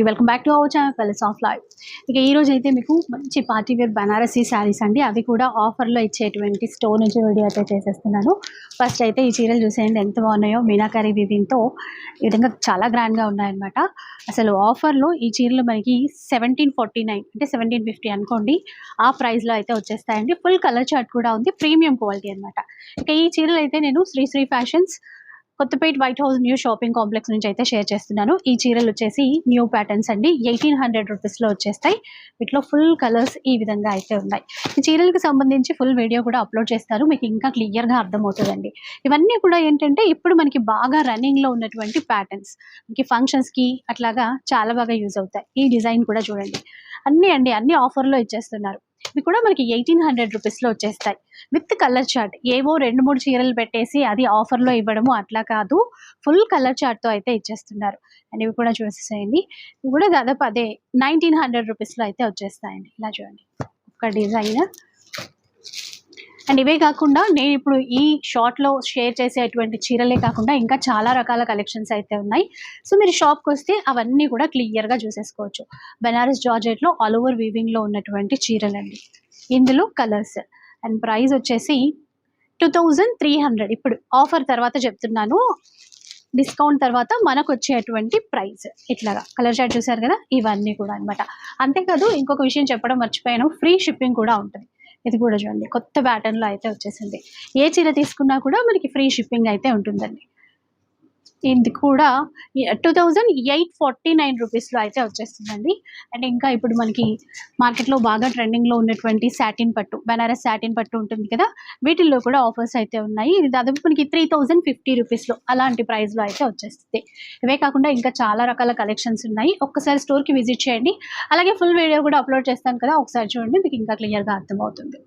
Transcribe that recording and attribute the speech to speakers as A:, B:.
A: అండి, welcome back to our channel colours of life. ఇక ఈ రోజు అయితే మీకు మంచి పార్టీ వేర్ బనారసీ శారీస్ అండి, అవి కూడా ఆఫర్లో ఇచ్చేటువంటి స్టోర్ నుంచి వీడియో అయితే చేసేస్తున్నాను. ఫస్ట్ అయితే ఈ చీరలు చూసేయండి ఎంత బాగున్నాయో, మీనాకారి వీవింగ్తో ఈ విధంగా చాలా గ్రాండ్గా ఉన్నాయన్నమాట. అసలు ఆఫర్లో ఈ చీరలు మనకి 1749 అంటే 1750 అనుకోండి, ఆ ప్రైస్లో అయితే వచ్చేస్తాయండి. ఫుల్ కలర్ చార్ట్ కూడా ఉంది, ప్రీమియం క్వాలిటీ అనమాట. ఇక ఈ చీరలు అయితే నేను Sri Fashions Kothapeta White House New Shopping Complex నుంచి అయితే షేర్ చేస్తున్నాను. ఈ చీరలు వచ్చేసి న్యూ ప్యాటర్న్స్ అండి, 1800 రూపీస్లో వచ్చేస్తాయి. వీటిలో ఫుల్ కలర్స్ ఈ విధంగా అయితే ఉన్నాయి. ఈ చీరలకు సంబంధించి ఫుల్ వీడియో కూడా అప్లోడ్ చేస్తారు, మీకు ఇంకా క్లియర్గా అర్థమవుతుందండి. ఇవన్నీ కూడా ఏంటంటే ఇప్పుడు మనకి బాగా రన్నింగ్లో ఉన్నటువంటి ప్యాటర్న్స్, మనకి ఫంక్షన్స్కి అట్లాగా చాలా బాగా యూజ్ అవుతాయి. ఈ డిజైన్ కూడా చూడండి, అన్ని ఆఫర్లో ఇచ్చేస్తున్నారు. ఇవి కూడా మనకి 1800 రూపీస్లో వచ్చేస్తాయి విత్ కలర్ చార్ట్. ఏవో 2-3 చీరలు పెట్టేసి అది ఆఫర్లో ఇవ్వడము అట్లా కాదు, ఫుల్ కలర్ చార్ట్తో అయితే ఇచ్చేస్తున్నారు. అండ్ ఇవి కూడా చూసేసేయండి, ఇవి కూడా దాదాపు అదే 1900 రూపీస్లో అయితే వచ్చేస్తాయండి. ఇలా చూడండి ఒక డిజైన్. అండ్ ఇవే కాకుండా నేను ఇప్పుడు ఈ షార్ట్లో షేర్ చేసేటువంటి చీరలే కాకుండా ఇంకా చాలా రకాల కలెక్షన్స్ అయితే ఉన్నాయి. సో మీరు షాప్కి వస్తే అవన్నీ కూడా క్లియర్గా చూసేసుకోవచ్చు. బెనారస్ జార్జెట్లో ఆల్ ఓవర్ వీవింగ్లో ఉన్నటువంటి చీరలండి, ఇందులో కలర్స్. అండ్ ప్రైస్ వచ్చేసి 2300. ఇప్పుడు ఆఫర్ తర్వాత చెప్తున్నాను, డిస్కౌంట్ తర్వాత మనకు వచ్చేటువంటి ప్రైస్. ఇట్లాగా కలర్ చార్ట్ చూసారు కదా, ఇవన్నీ కూడా అనమాట. అంతేకాదు ఇంకొక విషయం చెప్పడం మర్చిపోయాను, ఫ్రీ షిప్పింగ్ కూడా ఉంటుంది. ఇది కూడా చూడండి కొత్త ప్యాటర్న్లో అయితే వచ్చేసింది. ఏ చీర తీసుకున్నా కూడా మనకి ఫ్రీ షిప్పింగ్ అయితే ఉంటుందండి. ఇది కూడా 2849 రూపీస్లో అయితే వచ్చేస్తుందండి. అండ్ ఇంకా ఇప్పుడు మనకి మార్కెట్లో బాగా ట్రెండింగ్లో ఉన్నటువంటి సాటిన్ పట్టు, బనారస్ సాటిన్ పట్టు ఉంటుంది కదా, వీటిల్లో కూడా ఆఫర్స్ అయితే ఉన్నాయి. ఇది దాదాపు మనకి 3050 రూపీస్లో అలాంటి ప్రైస్లో అయితే వచ్చేస్తుంది. ఇవే కాకుండా ఇంకా చాలా రకాల కలెక్షన్స్ ఉన్నాయి. ఒక్కసారి స్టోర్కి విజిట్ చేయండి, అలాగే ఫుల్ వీడియో కూడా అప్లోడ్ చేస్తాను కదా, ఒకసారి చూడండి, మీకు ఇంకా క్లియర్గా అర్థమవుతుంది.